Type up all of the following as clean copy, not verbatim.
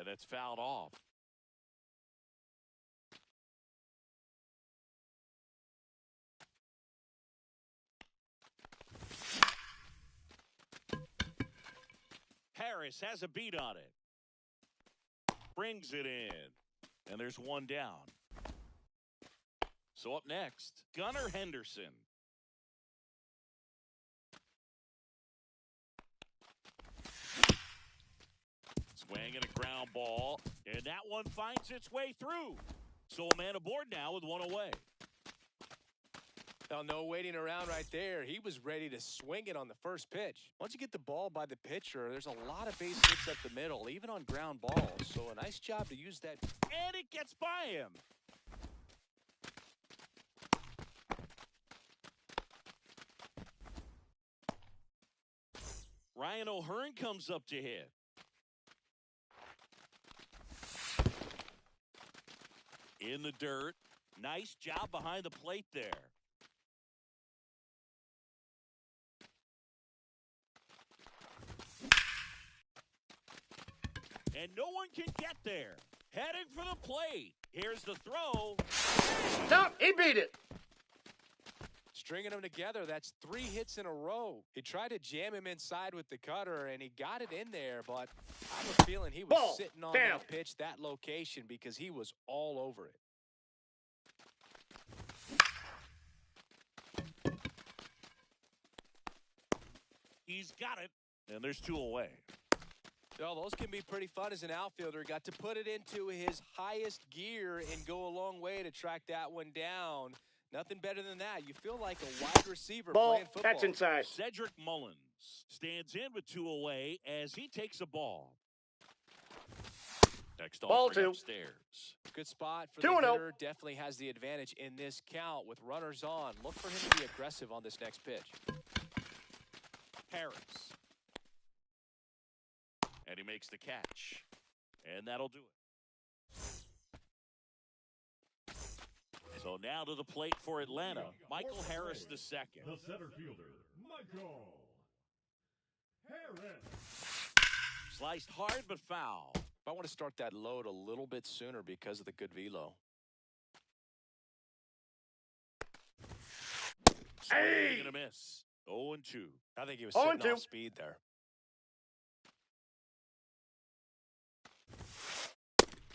that's fouled off. Harris has a beat on it. Brings it in. And there's one down. So up next, Gunnar Henderson. Swinging a ground ball, and that one finds its way through. So a man aboard now with one away. Now, no waiting around right there. He was ready to swing it on the first pitch. Once you get the ball by the pitcher, there's a lot of base hits up the middle, even on ground balls. So a nice job to use that. And it gets by him. Ryan O'Hearn comes up to hit. In the dirt. Nice job behind the plate there. And no one can get there. Heading for the plate. Here's the throw. Stop! He beat it. Stringing them together, that's 3 hits in a row. He tried to jam him inside with the cutter, and he got it in there, but I have a feeling he was sitting on that pitch, that location, because he was all over it. He's got it, and there's 2 away. Well, those can be pretty fun as an outfielder. Got to put it into his highest gear and go a long way to track that one down. Nothing better than that. You feel like a wide receiver playing football. That's inside. Cedric Mullins stands in with 2 away as he takes a ball. Next offering upstairs. Good spot for the hitter. Definitely has the advantage in this count with runners on. Look for him to be aggressive on this next pitch. Harris. And he makes the catch. And that'll do it. So now to the plate for Atlanta, Michael Harris II. The center fielder, Michael Harris. Sliced hard but foul. I want to start that load a little bit sooner because of the good velo. Swing and a miss. 0-2. I think he was sitting off speed there.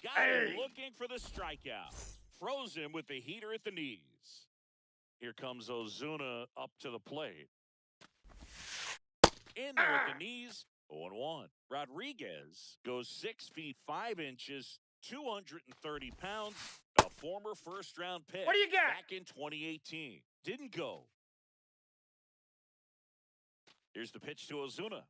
Got him looking for the strikeout. Froze him with the heater at the knees. Here comes Ozuna up to the plate. In there with the knees. 0-1. Rodriguez goes 6 feet 5 inches, 230 pounds. A former first-round pick. What do you got? Back in 2018. Didn't go. Here's the pitch to Ozuna.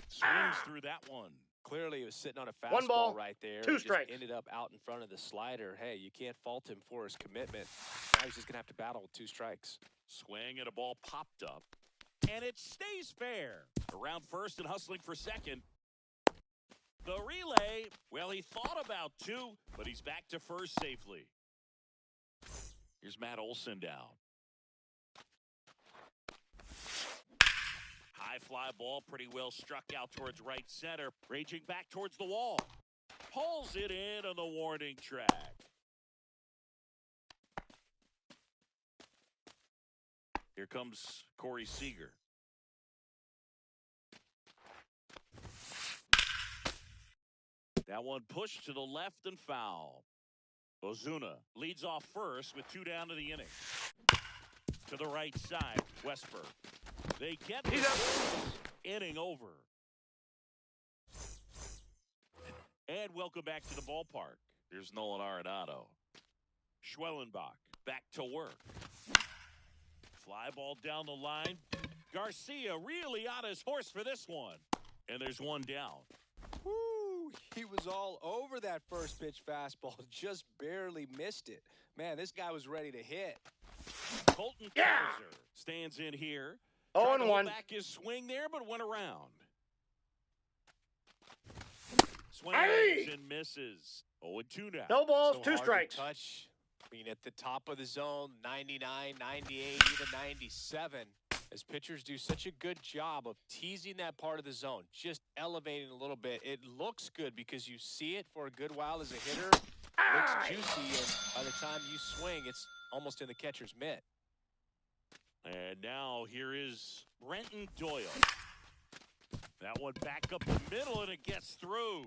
Swings through that one. Clearly, he was sitting on a fastball 1 ball, right there. 2 Just strikes. ended up out in front of the slider. Hey, you can't fault him for his commitment. Now he's just going to have to battle with 2 strikes. Swing and a ball popped up. And it stays fair. Around first and hustling for second. The relay, well, he thought about 2, but he's back to first safely. Here's Matt Olson down. High fly ball, pretty well struck out towards right center. Raging back towards the wall. Pulls it in on the warning track. Here comes Corey Seager. That one pushed to the left and foul. Ozuna leads off first with 2 down to the inning. To the right side, Westberg. They get the inning over. And welcome back to the ballpark. Here's Nolan Arenado. Schwellenbach back to work. Fly ball down the line. Garcia really on his horse for this one. And there's 1 down. Woo! He was all over that first pitch fastball. Just barely missed it. Man, this guy was ready to hit. Colton Kaiser stands in here. 0-1. Back his swing there, but went around. Swings and misses. 0-2 now. No balls, So 2 hard to strikes. touch. I mean, at the top of the zone, 99, 98, even 97. As pitchers do such a good job of teasing that part of the zone, just elevating a little bit. It looks good because you see it for a good while as a hitter. Looks juicy, and by the time you swing, it's almost in the catcher's mitt. And now here is Brenton Doyle. That one back up the middle, and it gets through.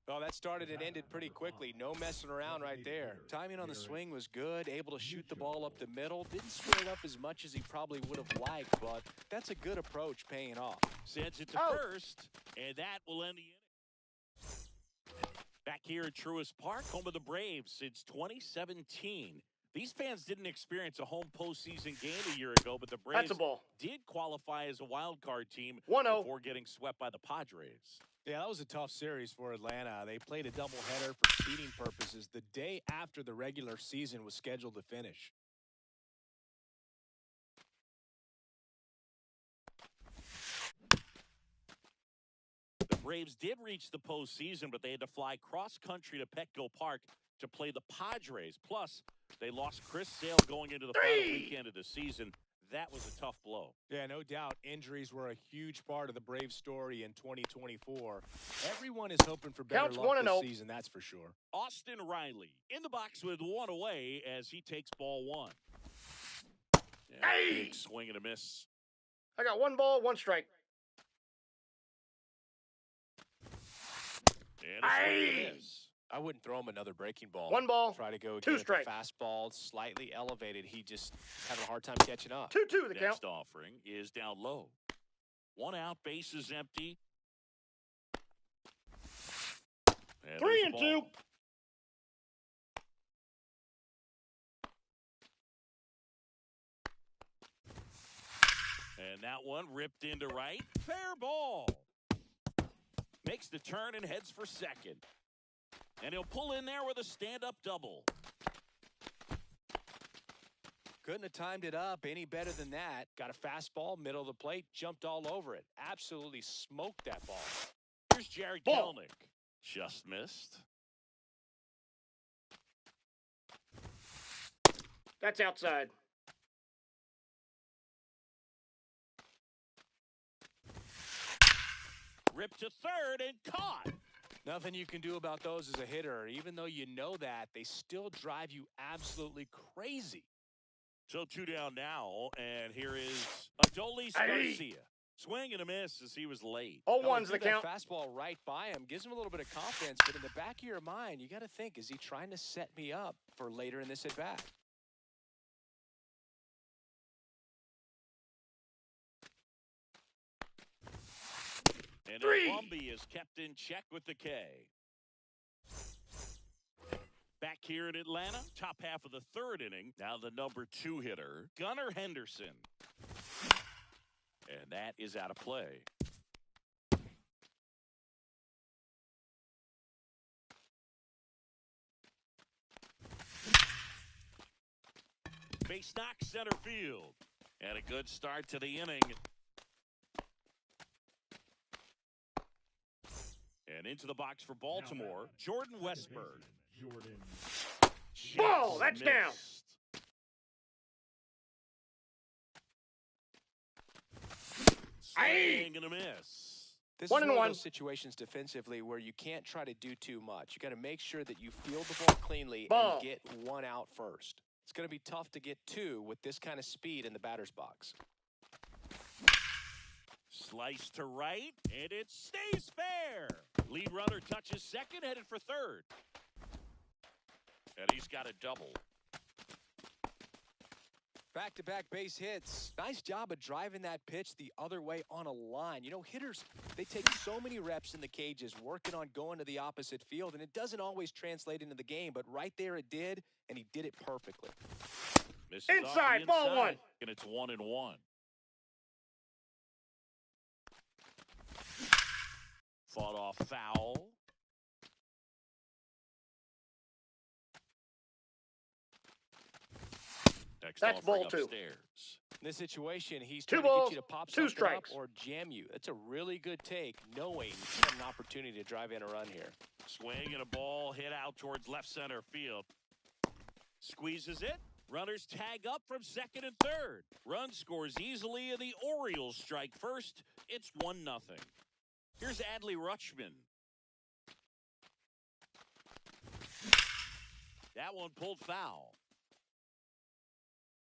Well, that started and ended pretty quickly. No messing around right there. Timing on the swing was good. Able to shoot the ball up the middle. Didn't square it up as much as he probably would have liked, but that's a good approach paying off. Sends it to first, and that will end the inning. Back here at Truist Park, home of the Braves since 2017. These fans didn't experience a home postseason game a year ago, but the Braves did qualify as a wild card team before getting swept by the Padres. Yeah, that was a tough series for Atlanta. They played a doubleheader for seeding purposes the day after the regular season was scheduled to finish. The Braves did reach the postseason, but they had to fly cross-country to Petco Park to play the Padres. Plus, they lost Chris Sale going into the final weekend of the season. That was a tough blow. Yeah, no doubt. Injuries were a huge part of the Braves story in 2024. Everyone is hoping for better luck this season, that's for sure. Austin Riley in the box with one away as he takes ball one. Yeah, big swing and a miss. I got 1 ball, 1 strike. And a swing and a miss. I wouldn't throw him another breaking ball. 1 ball, Try to go 2 strikes. Fastball, slightly elevated. He just having a hard time catching up. 2-2 the count. Next offering is down low. 1 out, base is empty. 3-2. And that one ripped into right. Fair ball. Makes the turn and heads for second. And he'll pull in there with a stand-up double. Couldn't have timed it up any better than that. Got a fastball, middle of the plate, jumped all over it. Absolutely smoked that ball. Here's Jared Kelenic. Just missed. That's outside. Ripped to third and caught. Nothing you can do about those as a hitter. Even though you know that, they still drive you absolutely crazy. So 2 down now, and here is Adolis Garcia. Swing and a miss as he was late. 0-1's the count. Fastball right by him gives him a little bit of confidence, but in the back of your mind, you got to think, is he trying to set me up for later in this at bat? And Columbia is kept in check with the K. Back here in Atlanta, top half of the 3rd inning. Now the number 2 hitter, Gunnar Henderson. And that is out of play. Base knock center field. And a good start to the inning. And into the box for Baltimore, Jordan Westburg. Ball, that's down. Swing and a miss. This is one of those situations defensively where you can't try to do too much. You got to make sure that you field the ball cleanly and get 1 out first. It's going to be tough to get 2 with this kind of speed in the batter's box. Slice to right, and it stays fair. Lead runner touches second, headed for third. And he's got a double. Back-to-back base hits. Nice job of driving that pitch the other way on a line. You know, hitters, they take so many reps in the cages working on going to the opposite field, and it doesn't always translate into the game, but right there it did, and he did it perfectly. Inside, ball 1. And it's 1-1. Fought off foul. Next that's ball 2. Upstairs. In this situation, he's 2 trying balls, to get you to pop 2 something strikes. up or jam you. That's a really good take, knowing you have an opportunity to drive in a run here. Swing and a ball hit out towards left center field. Squeezes it. Runners tag up from second and third. Run scores easily, and the Orioles strike first. It's 1-0. Here's Adley Rutschman. That one pulled foul.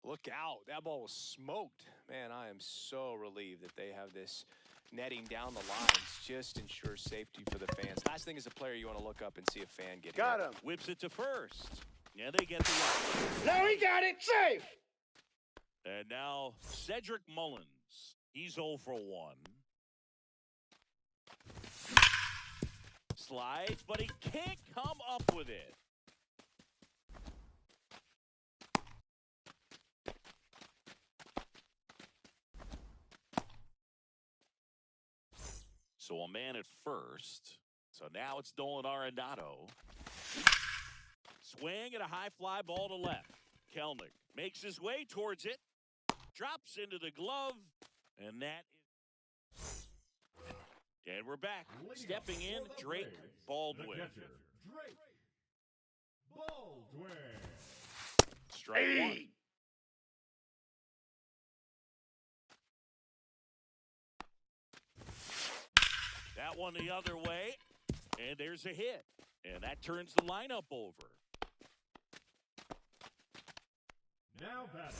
Look out. That ball was smoked. Man, I am so relieved that they have this netting down the lines. Just ensures safety for the fans. Last thing as a player, you want to look up and see a fan get Got hit. him. Whips it to first. Yeah, they get the out. No, he got it. Safe. And now Cedric Mullins. He's 0 for 1. Slides, but he can't come up with it. So a man at first. So now it's Nolan Arenado. Swing and a high fly ball to left. Kelenic makes his way towards it. Drops into the glove. And that is... And we're back. Stepping in, Drake Baldwin. The catcher, Drake Baldwin. Strike one. That one the other way. And there's a hit. And that turns the lineup over. Now batting.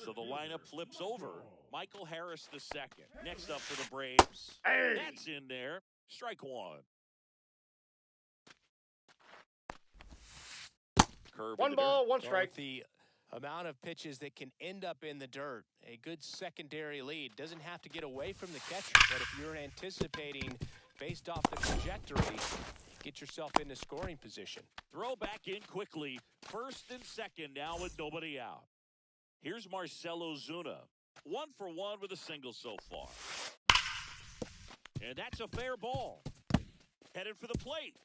So the lineup flips over. Michael Harris the second. Next up for the Braves. Hey. That's in there. Strike one. Curve in One the ball, dirt. one strike. With the amount of pitches that can end up in the dirt, a good secondary lead. Doesn't have to get away from the catcher, but if you're anticipating based off the trajectory, get yourself into scoring position. Throw back in quickly. First and second now with nobody out. Here's Marcelo Zuna. 1 for 1 with a single so far. And that's a fair ball. Headed for the plate.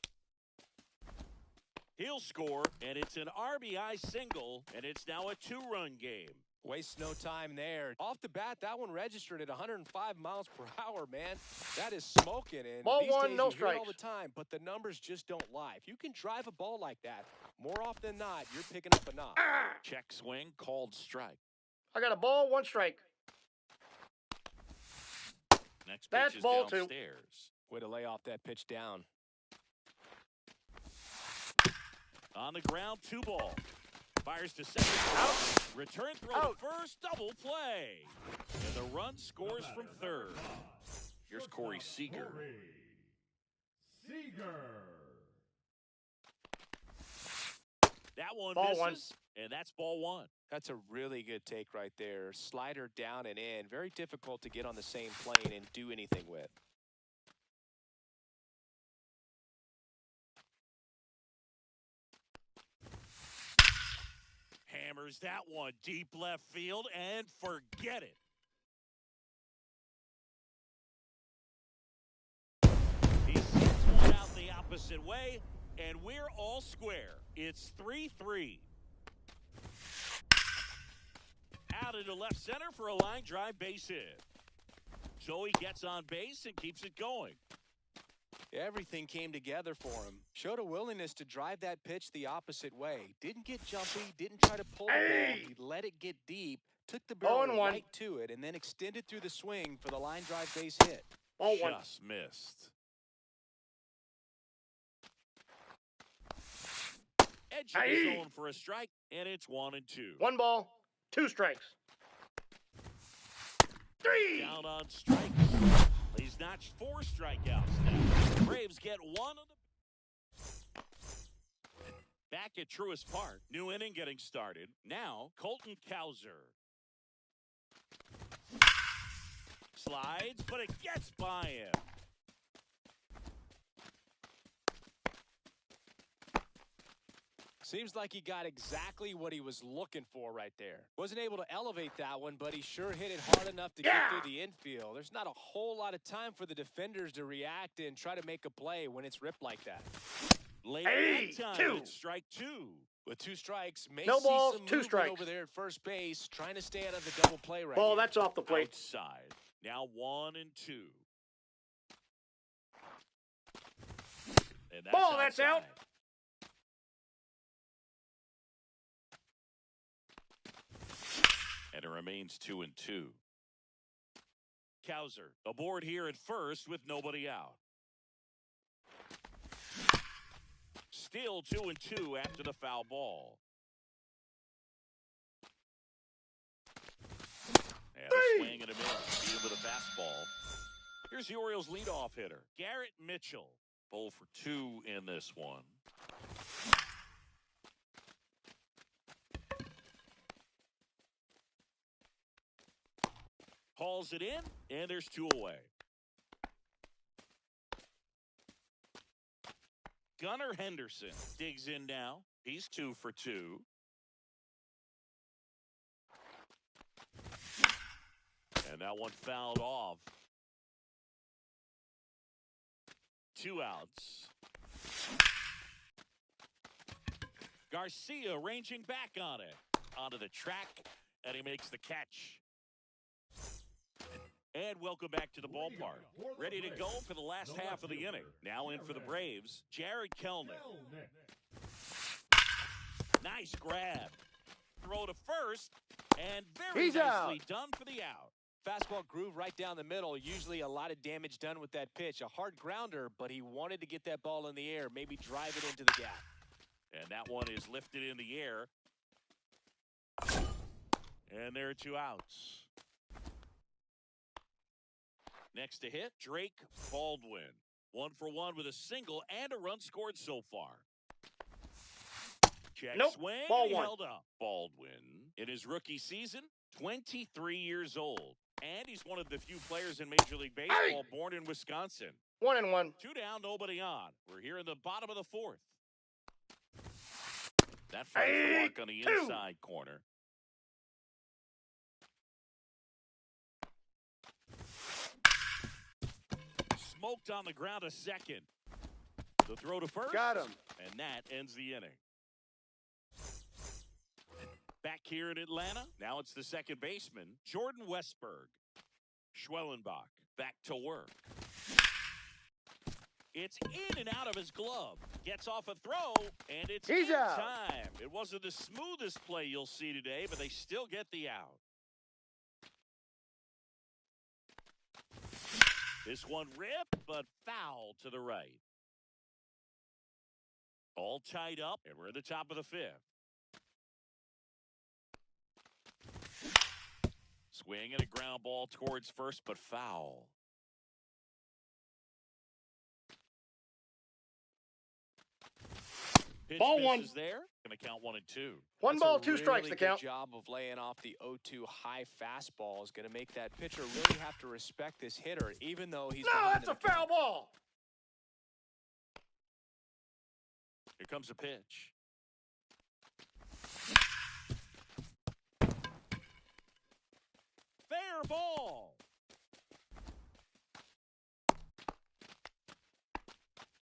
He'll score, and it's an RBI single, and it's now a 2-run game. Waste no time there. Off the bat, that one registered at 105 miles per hour, man. That is smoking. And Ball these one, days no you hear it all strikes. the time, but the numbers just don't lie. If you can drive a ball like that, more often than not, you're picking up a knock. Ah. Check swing, called strike. I got a ball, one strike. Next pitch That's is ball two. downstairs. Way to lay off that pitch down. On the ground, 2 ball. Fires to second. Out. Return throw Out. to first. Double play. And the run scores from third. Here's Corey Seager. Corey Seager. That one Ball misses. one. And that's ball 1. That's a really good take right there. Slider down and in. Very difficult to get on the same plane and do anything with. Hammers that one deep left field and forget it. He sends one out the opposite way, and we're all square. It's 3-3. Out into left center for a line drive base hit. So he gets on base and keeps it going. Everything came together for him. Showed a willingness to drive that pitch the opposite way. Didn't get jumpy, didn't try to pull the ball. He let it get deep, took the barrel 0-1. right to it, and then extended through the swing for the line drive base hit. Ball one. Just missed. Edge of his own for a strike, and it's 1-2. One ball, 2 strikes. 3. Down on strikes. He's notched 4 strikeouts now. Braves get one of the... Back at Truist Park, new inning getting started. Now, Colton Cowser. Slides, but it gets by him. Seems like he got exactly what he was looking for right there. Wasn't able to elevate that one, but he sure hit it hard enough to get through the infield. There's not a whole lot of time for the defenders to react and try to make a play when it's ripped like that. Late Hey, that time, 2. it's strike 2. With 2 strikes, may No see balls, some 2 movement strikes. over there at first base, trying to stay out of the double play right Ball, here. that's off the plate. Outside. Now 1-2. And Ball, that's out. outside. And it remains 2-2. Cowser aboard here at first with nobody out. Still 2-2 after the foul ball. And a swing and a miss. Beat him with a fastball. Here's the Orioles' leadoff hitter, Garrett Mitchell. 0 for 2 in this one. Hauls it in, and there's 2 away. Gunnar Henderson digs in now. He's 2 for 2. And that one fouled off. 2 outs. Garcia ranging back on it. Onto the track, and he makes the catch. And welcome back to the ballpark. Ready to go for the last half of the inning. Now in for the Braves, Jared Kelenic. Nice grab. Throw to first, and very nicely done for the out. Fastball groove right down the middle. Usually a lot of damage done with that pitch. A hard grounder, but he wanted to get that ball in the air, maybe drive it into the gap. And that one is lifted in the air. And there are 2 outs. Next to hit, Drake Baldwin. 1 for 1 with a single and a run scored so far. Check swing, Ball he one. held up. Baldwin, in his rookie season, 23 years old. And he's one of the few players in Major League Baseball born in Wisconsin. 1-1. 2 down, nobody on. We're here in the bottom of the 4th. That finds the mark on the inside corner. Smoked on the ground a second. The throw to first. Got him. And that ends the inning. Back here in Atlanta, now it's the second baseman, Jordan Westburg. Schwellenbach back to work. It's in and out of his glove. Gets off a throw, and it's in time. It wasn't the smoothest play you'll see today, but they still get the out. This one ripped, but foul to the right. All tied up, and we're at the top of the 5th. Swing and a ground ball towards first, but foul. Pitch Ball one. is there. Going to count 1 and 2. 1 That's ball, a 2 strikes really to count. Good job of laying off the 0-2 high fastball is going to make that pitcher really have to respect this hitter, even though he's No, that's a foul ball. Here comes a pitch. Fair ball.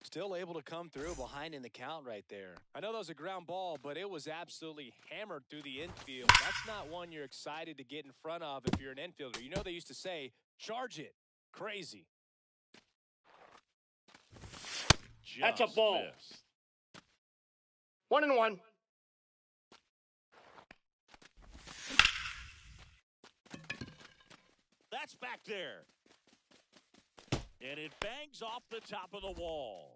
Still able to come through behind in the count right there. I know that was a ground ball, but it was absolutely hammered through the infield. That's not one you're excited to get in front of if you're an infielder. You know they used to say, charge it. Crazy. That's a ball. Missed. 1-1. That's back there. And it bangs off the top of the wall.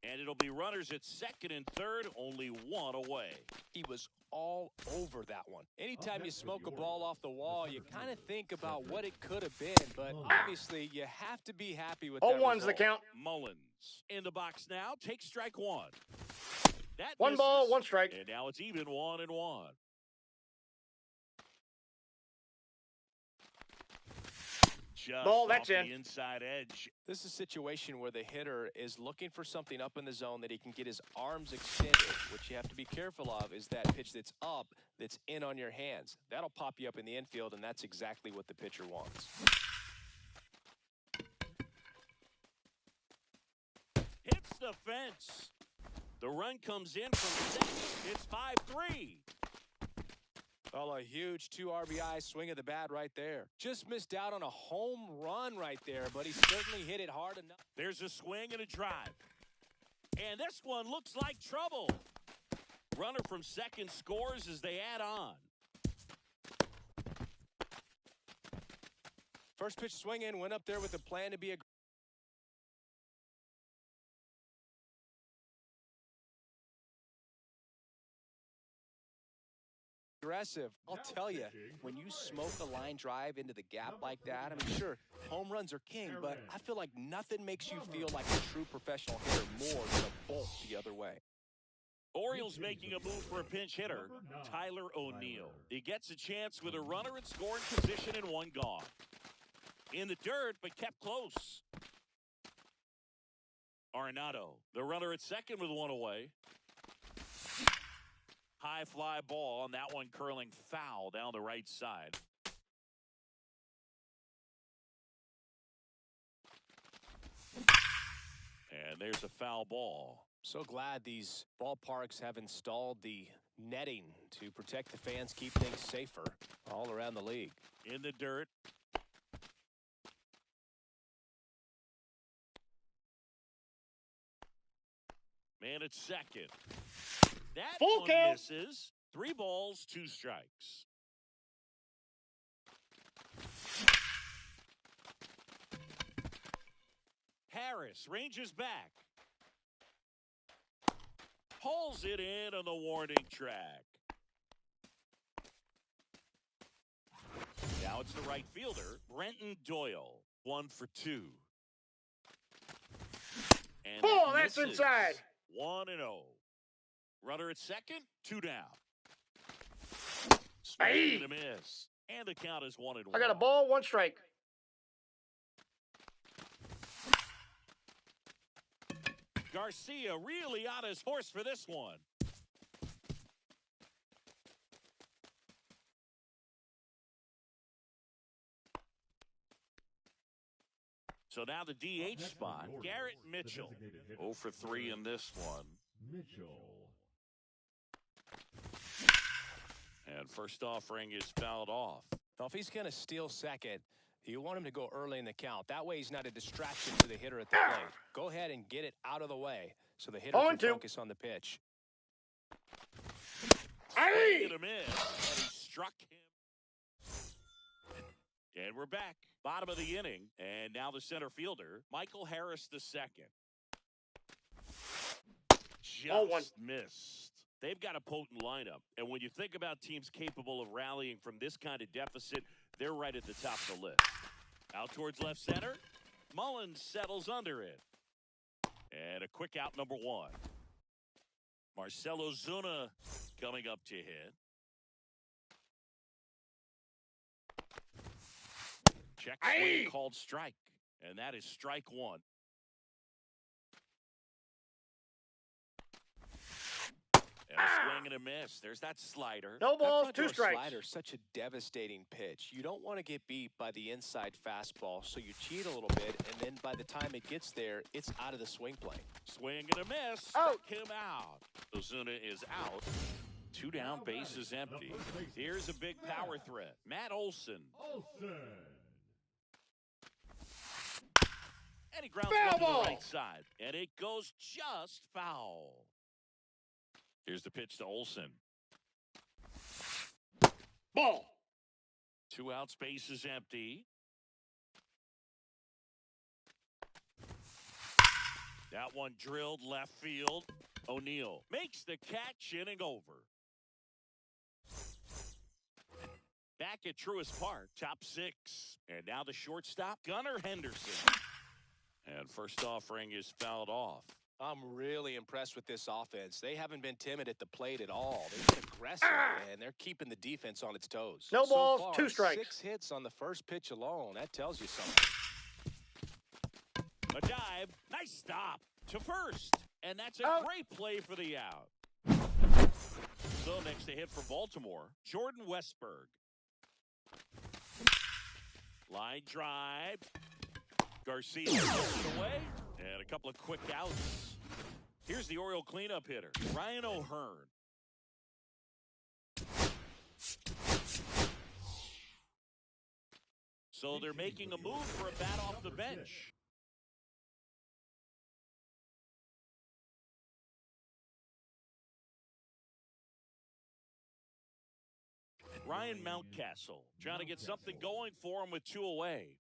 And it'll be runners at second and third, only 1 away. He was all over that one. Anytime you smoke a ball off the wall, you kind of think about what it could have been, but obviously you have to be happy with that 0-1's the result. count. Mullins in the box now, takes strike 1. That 1 misses. ball, 1 strike. And now it's even 1-1. Just Ball, that's off in. the inside edge. This is a situation where the hitter is looking for something up in the zone that he can get his arms extended. What you have to be careful of is that pitch that's up, that's in on your hands. That'll pop you up in the infield, and that's exactly what the pitcher wants. Hits the fence. The run comes in from second. It's 5-3. Well, a huge 2 RBI swing of the bat right there. Just missed out on a home run right there, but he certainly hit it hard enough. There's a swing and a drive. And this one looks like trouble. Runner from second scores as they add on. First pitch swinging, went up there with a plan to be aggressive. I'll tell you, when you smoke a line drive into the gap like that, I mean, sure, home runs are king, but I feel like nothing makes you feel like a true professional hitter more than a bolt the other way. Orioles making a move for a pinch hitter, Tyler O'Neill. He gets a chance with a runner in scoring position and one gone. In the dirt, but kept close. Arenado, the runner at second with one away. High fly ball, and that one curling foul down the right side. And there's a foul ball. So glad these ballparks have installed the netting to protect the fans, keep things safer all around the league. In the dirt. Man at second. That Full one count. misses. 3 balls, 2 strikes. Harris ranges back. Pulls it in on the warning track. Now it's the right fielder, Brenton Doyle. 1 for 2. And Oh, that that's misses. inside. 1-0. Runner at second, 2 down. Aye. Swing and a miss. And the count is 1-1. I got a ball, 1 strike. Garcia really on his horse for this one. So now the DH spot, Garrett Mitchell. 0 for 3 in this one. Mitchell. And first offering is fouled off. Well, if he's going to steal second, you want him to go early in the count. That way he's not a distraction to the hitter at the plate. Go ahead and get it out of the way so the hitter can focus on the pitch. Aye. Swing and a miss. And he struck him. And we're back. Bottom of the inning. And now the center fielder, Michael Harris II. Just missed. They've got a potent lineup. And when you think about teams capable of rallying from this kind of deficit, they're right at the top of the list. Out towards left center. Mullins settles under it. And a quick out, number 1. Marcell Ozuna coming up to hit. Check swing called strike. And that is strike 1. And a swing and a miss. There's that slider. No balls, That 2 front door strikes. slider is such a devastating pitch. You don't want to get beat by the inside fastball, so you cheat a little bit, and then by the time it gets there, it's out of the swing plane. Swing and a miss. Struck him out. Ozuna is out. 2 down, bases empty. Here's a big power threat. Matt Olson. And he grounds one to the right side. And it goes just foul. Here's the pitch to Olson. Ball. 2 outs, base is empty. That one drilled left field. O'Neill makes the catch, inning over. Back at Truist Park, top 6. And now the shortstop, Gunnar Henderson. And first offering is fouled off. I'm really impressed with this offense. They haven't been timid at the plate at all. They've been aggressive, and they're keeping the defense on its toes. No So balls, far, 2 strikes. 6 hits on the first pitch alone. That tells you something. A dive, nice stop to first. And that's a great play for the out. So next to hit for Baltimore, Jordan Westburg. Line drive. Garcia gets it away. And a couple of quick outs. Here's the Oriole cleanup hitter, Ryan O'Hearn. So they're making a move for a bat off the bench. Ryan Mountcastle trying to get something going for him with 2 away.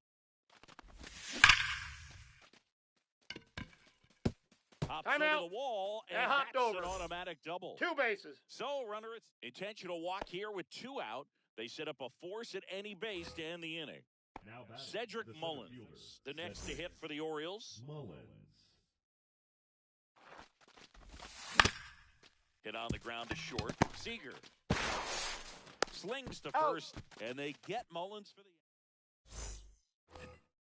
Hops Time over out. the wall, And and hopped that's over. an automatic double. 2 bases. So, runner, it's intentional walk here with 2 out. They set up a force at any base to end the inning. Now batting, Cedric the center Mullins, fielder, the next to Cedric hit for the Orioles. Mullins. Hit on the ground to short. Seager slings to Out. first, and they get Mullins for the.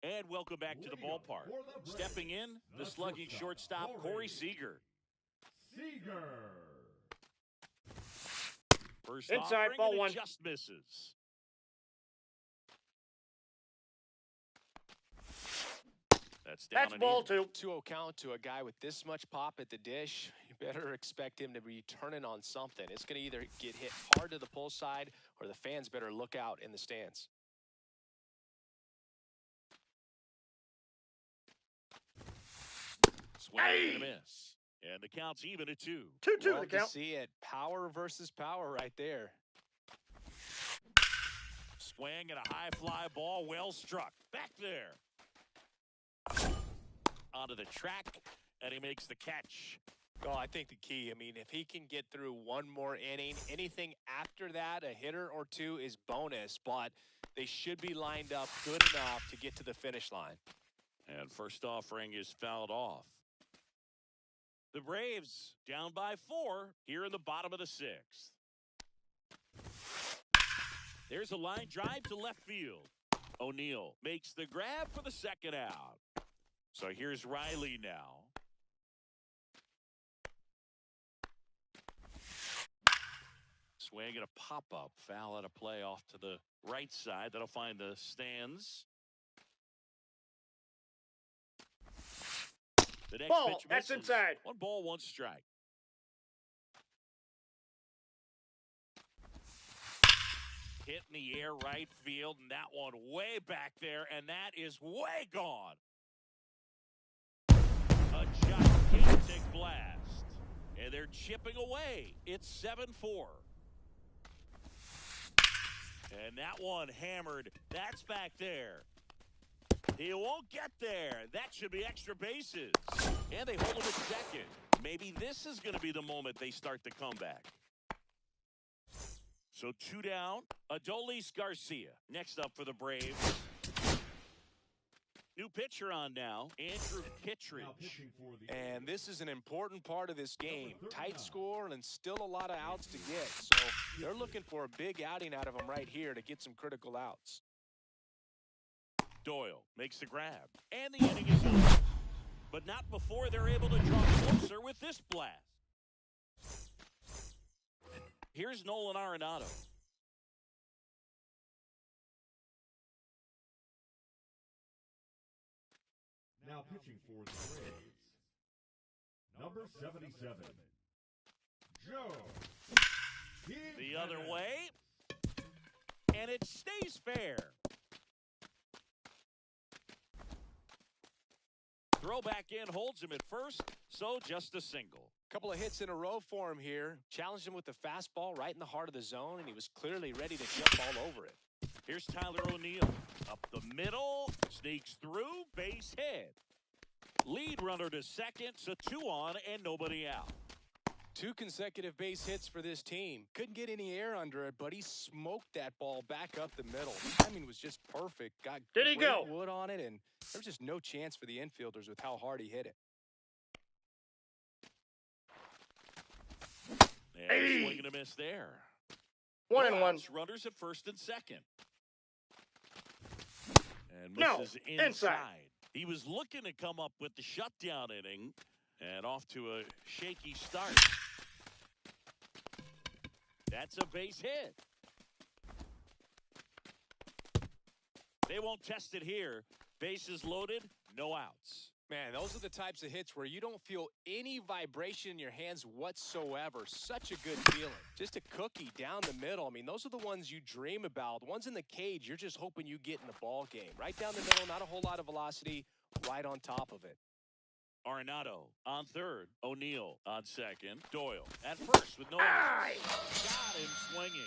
And welcome back to the ballpark. Stepping in, the slugging shortstop, Corey Seager. Seager. First Inside, offering, ball and it 1. just misses. That's down. That's and ball in. 2. 2-0 count to a guy with this much pop at the dish. You better expect him to be turning on something. It's going to either get hit hard to the pull side, or the fans better look out in the stands. Swing and a miss. And the count's even at 2. 2-2 the Love to count. see it. Power versus power right there. Swing and a high fly ball, well struck. Back there. Onto the track, and he makes the catch. Oh, I think the key, I mean, if he can get through one more inning, anything after that, a hitter or 2 is bonus, but they should be lined up good enough to get to the finish line. And first offering is fouled off. The Braves down by 4 here in the bottom of the 6th. There's a line drive to left field. O'Neill makes the grab for the second out. So here's Riley now. Swing and a pop-up. Foul out of play off to the right side. That'll find the stands. The next Ball. pitch That's misses. inside. 1 ball, 1 strike. Hit in the air right field, and that one way back there, and that is way gone. A gigantic blast, and they're chipping away. It's 7-4. And that one hammered. That's back there. He won't get there. That should be extra bases. And they hold him at second. Maybe this is going to be the moment they start the comeback. So 2 down. Adolis Garcia next up for the Braves. New pitcher on now, Andrew Now Kittredge. pitching for the And this is an important part of this game. Tight score and still a lot of outs to get. So they're looking for a big outing out of him right here to get some critical outs. Doyle makes the grab. And the inning is over. But not before they're able to draw closer with this blast. Here's Nolan Arenado. Now pitching for the Braves. Number 77. Joe. The other way. And it stays fair. Throw back in, holds him at first, so just a single. Couple of hits in a row for him here. Challenged him with the fastball right in the heart of the zone, and he was clearly ready to jump all over it. Here's Tyler O'Neill. Up the middle, sneaks through, base hit. Lead runner to second, so 2 on and nobody out. 2 consecutive base hits for this team. Couldn't get any air under it, but he smoked that ball back up the middle. The timing was just perfect. Got Did he great go? wood on it, and there was just no chance for the infielders with how hard he hit it. And Hey! swing and a miss there. 1 and 1. Outs, runners at first and second. And No, misses inside. inside. He was looking to come up with the shutdown inning and off to a shaky start. That's a base hit. They won't test it here. Bases loaded, no outs. Man, those are the types of hits where you don't feel any vibration in your hands whatsoever. Such a good feeling. Just a cookie down the middle. I mean, those are the ones you dream about. The ones in the cage, you're just hoping you get in the ball game. Right down the middle, not a whole lot of velocity, right on top of it. Arenado on third. O'Neill on second. Doyle at first with no outs. Got him swinging.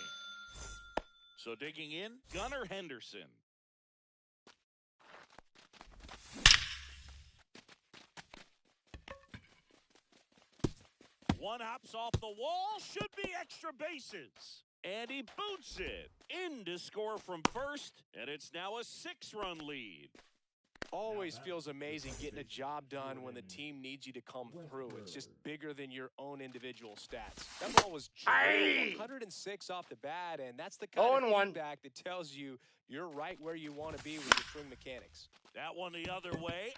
So digging in, Gunnar Henderson. One hops off the wall, should be extra bases. And he boots it in to score from first, and it's now a 6-run lead. Always feels amazing getting a job done when the team needs you to come through. It's just bigger than your own individual stats. That ball was 106 off the bat, and that's the kind of feedback that tells you you're right where you want to be with your swing mechanics. That one the other way.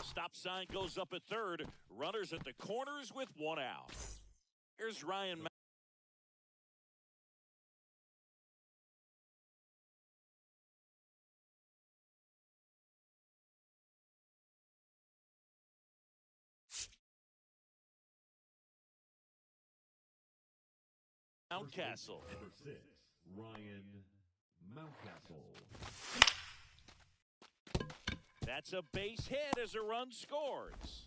Stop sign goes up at third. Runners at the corners with one out. Here's Ryan Mountcastle. Number 6, Ryan Mountcastle. That's a base hit as a run scores.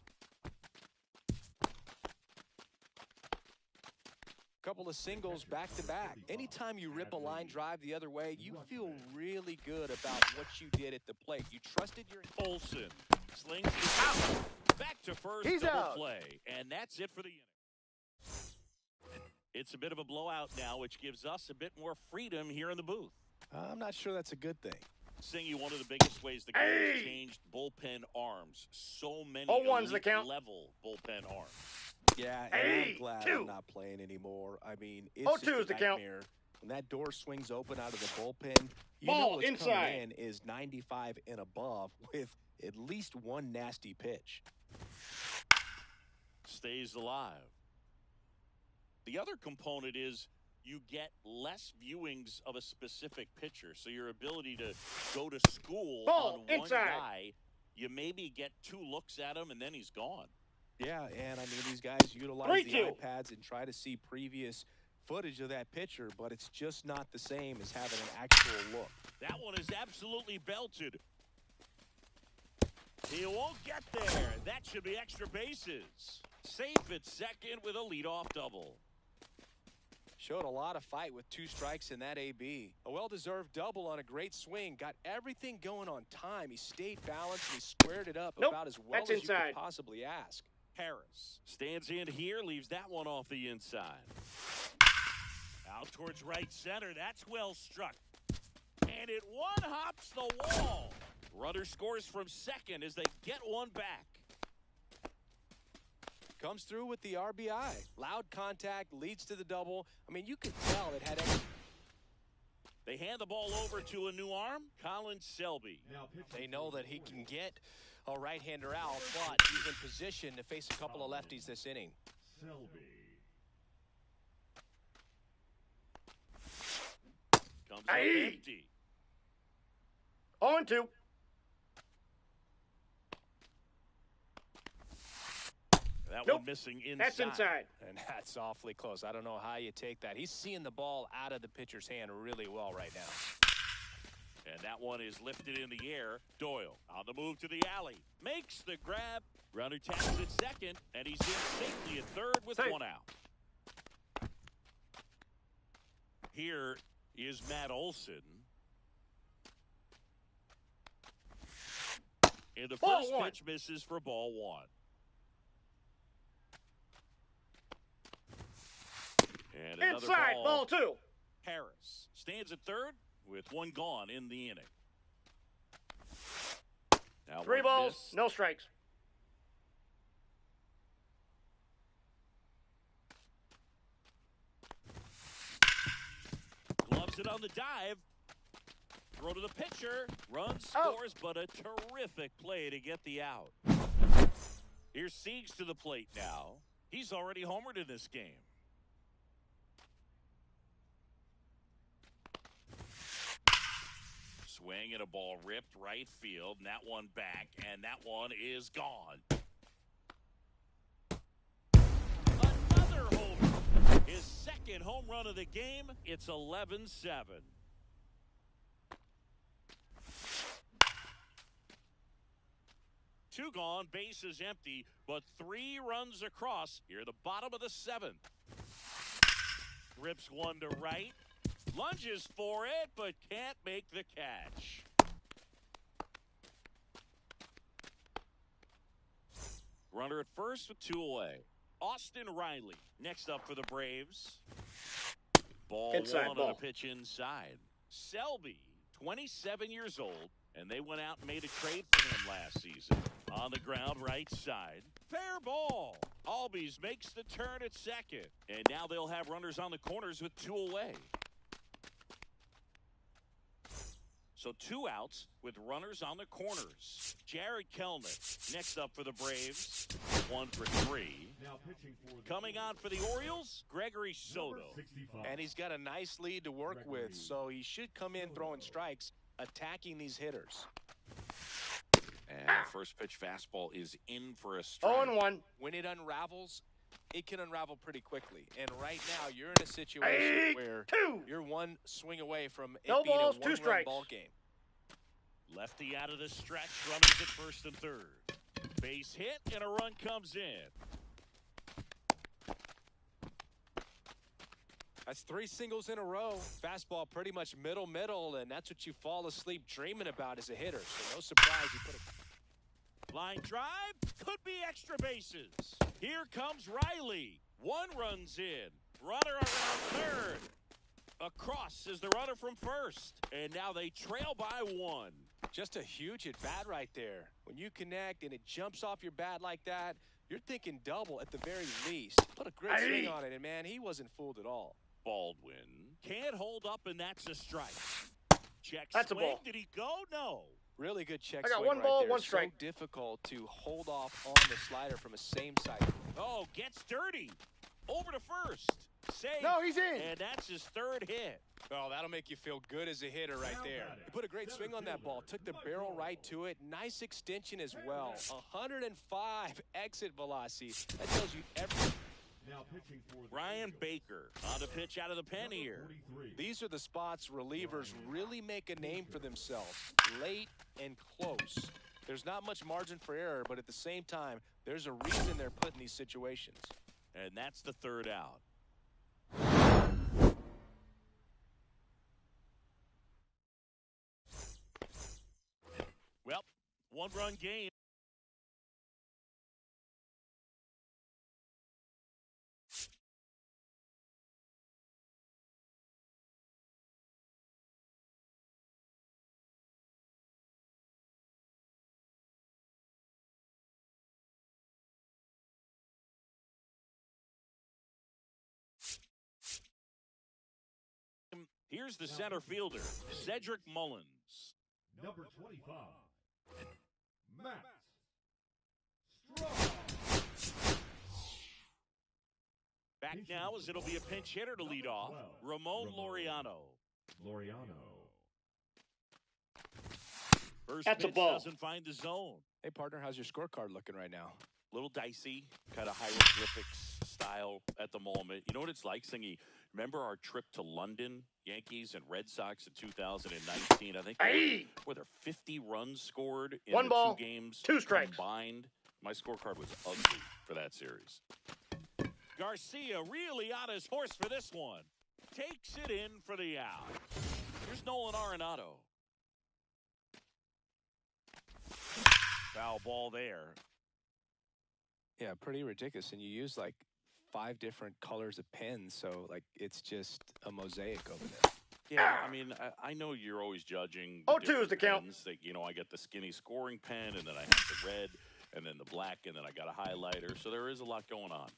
Couple of singles back-to-back. Anytime you rip a line drive the other way, you feel really good about what you did at the plate. You trusted your... Olsen slings it out. Back to first. He's double out. Play. And that's it for the inning. It's a bit of a blowout now, which gives us a bit more freedom here in the booth. I'm not sure that's a good thing. Singing one of the biggest ways the game has changed bullpen arms. So many 0-1's the count. level bullpen arms. Yeah, and I'm glad I'm not playing anymore. I mean, it's just 0-2 is a the count. nightmare. When that door swings open out of the bullpen, you know Ball what's inside. coming in is 95 and above with at least one nasty pitch. Stays alive. The other component is you get less viewings of a specific pitcher. So your ability to go to school Ball on one inside. guy, you maybe get 2 looks at him and then he's gone. Yeah, and I mean, these guys utilize the 3-2. iPads and try to see previous footage of that pitcher, but it's just not the same as having an actual look. That one is absolutely belted. He won't get there. That should be extra bases. Safe at second with a leadoff double. Showed a lot of fight with 2 strikes in that AB. A well-deserved double on a great swing. Got everything going on time. He stayed balanced and he squared it up about as well as you could possibly ask. Harris stands in here, leaves that one off the inside. Out towards right center. That's well struck. And it one hops the wall. Runner scores from second as they get one back. Comes through with the RBI. Loud contact leads to the double. I mean, you could tell it had... They hand the ball over to a new arm, Colin Selby. They know that he can get a right-hander out, but he's in position to face a couple of lefties this inning. Selby. Comes up empty. 0-2. That one missing inside. That's inside. And that's awfully close. I don't know how you take that. He's seeing the ball out of the pitcher's hand really well right now. And that one is lifted in the air. Doyle on the move to the alley. Makes the grab. Runner taps at second, and he's in safely at third with one out. Here is Matt Olson. And the first pitch misses for ball 1. And inside, ball 2. Harris stands at third with one gone in the inning. Now 3 balls, no strikes. Gloves it on the dive. Throw to the pitcher. Runs, scores, but a terrific play to get the out. Here's Siegs to the plate now. He's already homered in this game. Swing and a ball ripped right field, and that one back, and that one is gone. Another homer. His second home run of the game. It's 11-7. Two gone, bases empty, but 3 runs across. Here, the bottom of the 7th. Rips one to right. Lunges for it, but can't make the catch. Runner at first with 2 away. Austin Riley next up for the Braves. Ball Inside, one ball. on a pitch inside. Selby, 27 years old, and they went out and made a trade for him last season. On the ground, right side. Fair ball. Albies makes the turn at second. And now they'll have runners on the corners with 2 away. So 2 outs with runners on the corners. Jared Kelnick next up for the Braves. 1 for 3. Now pitching for the Coming on for the Orioles, Gregory number Soto. 65. And he's got a nice lead to work with, so he should come in throwing strikes, attacking these hitters. And the first pitch fastball is in for a strike. 0-1. When it unravels, it can unravel pretty quickly. And right now, you're in a situation where 2. you're one swing away from it No being balls, a 2 one-run strikes. ball game. Lefty out of the stretch, runners at first and third. Base hit, and a run comes in. That's 3 singles in a row. Fastball pretty much middle, and that's what you fall asleep dreaming about as a hitter. So no surprise you put a Line drive, could be extra bases. Here comes Riley. 1 runs in. Runner around third. Across is the runner from first. And now they trail by 1. Just a huge at bat right there. When you connect and it jumps off your bat like that, you're thinking double at the very least. Put a great swing on it, and man, he wasn't fooled at all. Baldwin can't hold up, and that's a strike. Check That's a swing. ball. Did he go? No. Really good check I got swing 1 right ball, there. 1 strike. So difficult to hold off on the slider from a same side. Oh, gets dirty. Over to first. Save. No, he's in. And that's his 3rd hit. Oh, that'll make you feel good as a hitter right there. He put a great swing on that ball. Took the barrel right to it. Nice extension as well. 105 exit velocity. That tells you everything. Now pitching for the Ryan Orioles, Baker on the pitch out of the pen number here. 43. These are the spots relievers really make a name for themselves. Late and close. There's not much margin for error, but at the same time, there's a reason they're put in these situations. And that's the 3rd out. Well, 1-run game. Here's the center fielder, Cedric Mullins. Number 25. Matt Straw. Back now as it'll be a pinch hitter to lead off, Ramon Laureano. Laureano. First That's a pitch ball. doesn't find the zone. Hey, partner, how's your scorecard looking right now? Little dicey, kind of hieroglyphics style at the moment. You know what it's like, Singy? Remember our trip to London, Yankees and Red Sox in 2019? I think were there 50 runs scored in 1 the ball, 2 games 2 strikes. combined? My scorecard was ugly for that series. Garcia really on his horse for this one. Takes it in for the out. Here's Nolan Arenado. Foul ball there. Yeah, pretty ridiculous. And you use like 5 different colors of pens, so like it's just a mosaic over there. Yeah, I mean, I know you're always judging. 0-2 is the count. Pens. That, you know, I got the skinny scoring pen, and then I have the red, and then the black, and then I got a highlighter. So there is a lot going on.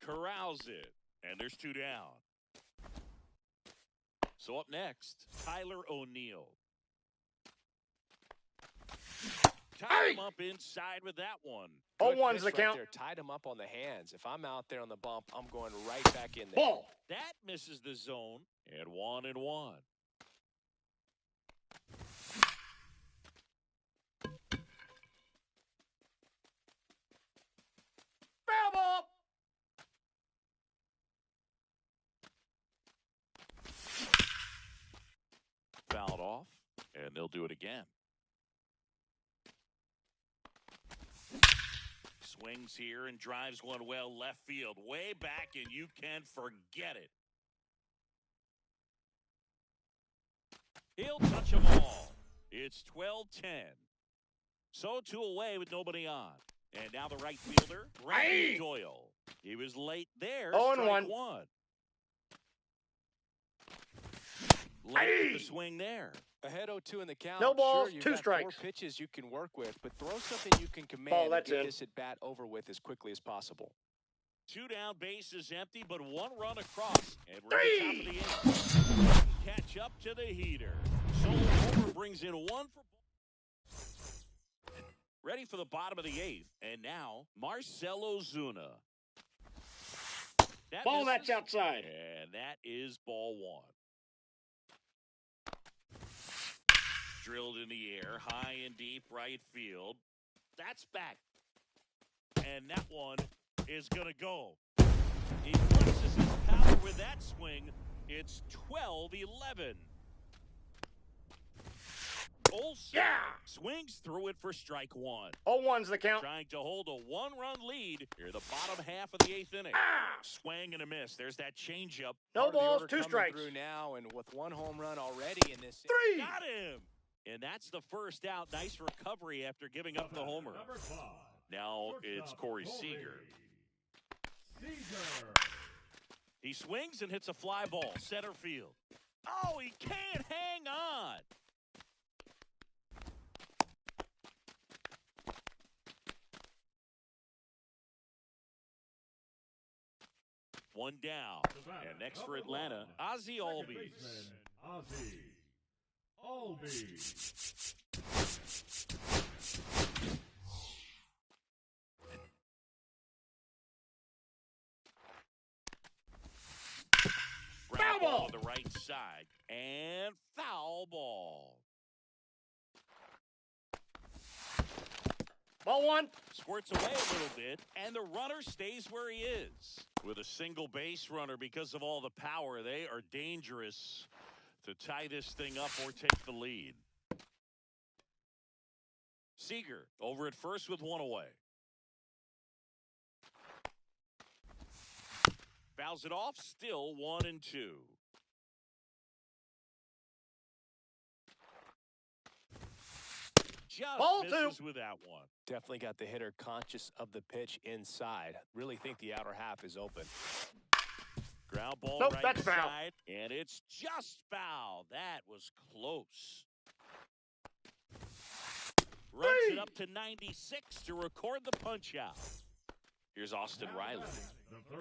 Corrals it, and there's 2 down. So up next, Tyler O'Neill. Tied him up inside with that one. Oh, Good 1's pitch the count. there. Tied him up on the hands. If I'm out there on the bump, I'm going right back in there. Ball. That misses the zone, and 1-1. Foul ball. Fouled off, and they'll do it again. Swings here and drives one well left field. Way back, and you can forget it. He'll touch them all. It's 12-10. So 2 away with nobody on. And now the right fielder, Brady Doyle. He was late there. 0-1. 1. Late with the swing there. Ahead 0-2 in the count. No balls, sure, you've 2 got strikes. 4 pitches you can work with, but throw something you can command and get this at bat over with as quickly as possible. 2 down, base is empty, but 1 run across. And we're at the top of the 8th. Catch up to the heater. Solo homer brings in 1 for. Ready for the bottom of the 8th. And now, Marcell Ozuna. Ball, that's outside. And that is ball 1. Drilled in the air, high and deep right field. That's back. And that one is going to go. He flexes his power with that swing. It's 12-11. Olson swings through it for strike 1. 0-1's the count. Trying to hold a 1-run lead here, the bottom half of the 8th inning. Swing and a miss. There's that changeup. No balls, 2 strikes. Through now, and with 1 home run already in this. 3. Got him. And that's the first out. Nice recovery after giving up the homer. Number 5. Now it's Corey Seager. He swings and hits a fly ball, center field. Oh, he can't hang on. One down. And next for Atlanta, Ozzie Albies. Ozzie Albies. Ground ball on the right side. And foul ball. Ball 1. Squirts away a little bit, and the runner stays where he is. With a single base runner, because of all the power, they are dangerous to tie this thing up or take the lead. Seager over at first with 1 away. Fouls it off, still 1-2. Just Ball misses 2. with that one. Definitely got the hitter conscious of the pitch inside. Really think the outer half is open. Ground ball Nope, right that's foul. side, and it's just foul. That was close. Runs it up to 96 to record the punch out. Here's Austin Riley.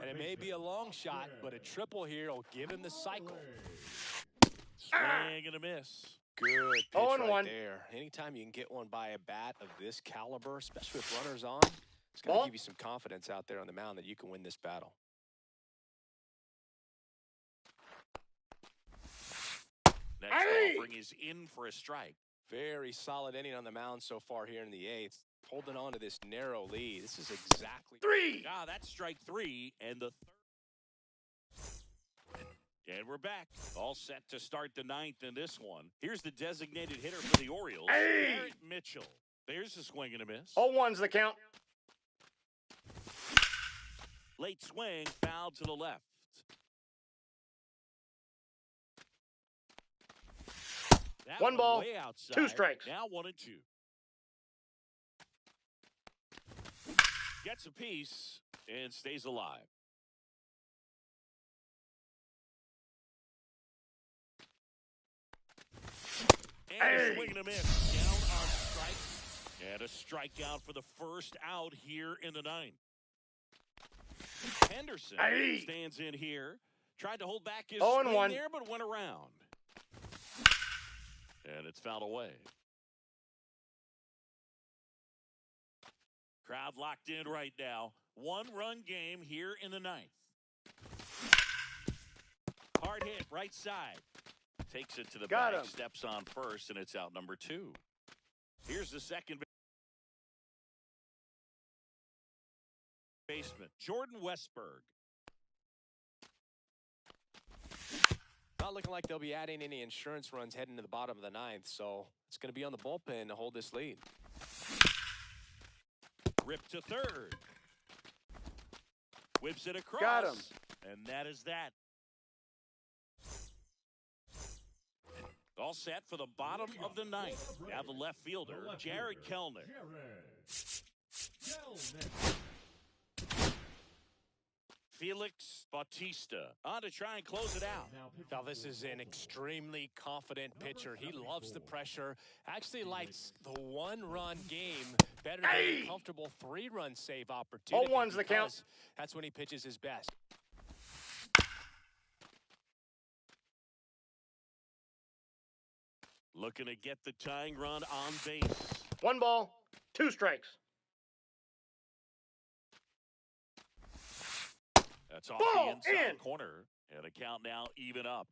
And it may be a long shot, but a triple here will give him the cycle. Swing and a miss. Good pitch 0-1. right there. Anytime you can get one by a bat of this caliber, especially with runners on, it's going to Ball. give you some confidence out there on the mound that you can win this battle. Next offering is in for a strike. Very solid inning on the mound so far here in the 8th. Holding on to this narrow lead. This is exactly 3. Ah, that's strike 3, and the 3rd. And we're back. All set to start the 9th in this one. Here's the designated hitter for the Orioles, Garrett Mitchell. There's a swing and a miss. 0-1's the count. Late swing, foul to the left. That 1 ball, way outside. 2 strikes. Now 1-2. Gets a piece and stays alive. And a swing and a miss. Down on strike. And a strikeout for the first out here in the 9th. Henderson stands in here. Tried to hold back his swing there, but went around. And it's fouled away. Crowd locked in right now. 1-run game here in the 9th. Hard hit, right side. Takes it to the Got back, him. steps on first, and it's out number 2. Here's the second baseman, Jordan Westburg. not looking like they'll be adding any insurance runs heading to the bottom of the 9th, so it's going to be on the bullpen to hold this lead. Rip to third. Whips it across. Got him. And that is that. all set for the bottom of the ninth. Now the left fielder, Jared Kelenic. Felix Bautista on to try and close it out. Now, this is an extremely confident pitcher. He loves the pressure. Actually likes the one-run game better than a comfortable three-run save opportunity. 0-1's the count. That's when he pitches his best. Looking to get the tying run on base. 1 ball, 2 strikes. That's off the inside corner. And a count now even up.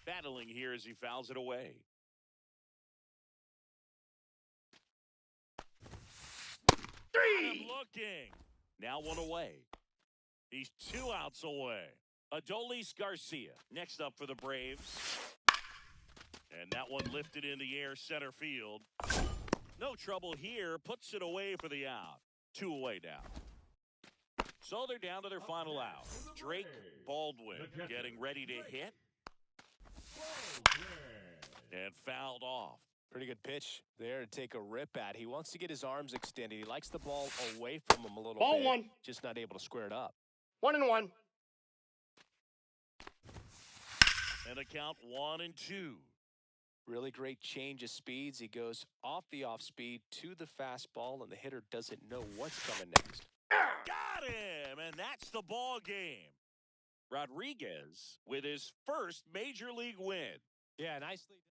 Battling here as he fouls it away. Three. Looking. Now 1 away. He's 2 outs away. Adolis Garcia next up for the Braves. And that one lifted in the air center field. No trouble here. Puts it away for the out. 2 away now. So they're down to their final out. Drake Baldwin getting ready to hit. And fouled off. Pretty good pitch there to take a rip at. He wants to get his arms extended. He likes the ball away from him a little ball bit. 1. Just not able to square it up. 1-1. And a count 1-2. Really great change of speeds. He goes off the off speed to the fastball, and the hitter doesn't know what's coming next. Got him, and that's the ball game. Rodriguez with his first major league win. Yeah, nicely done.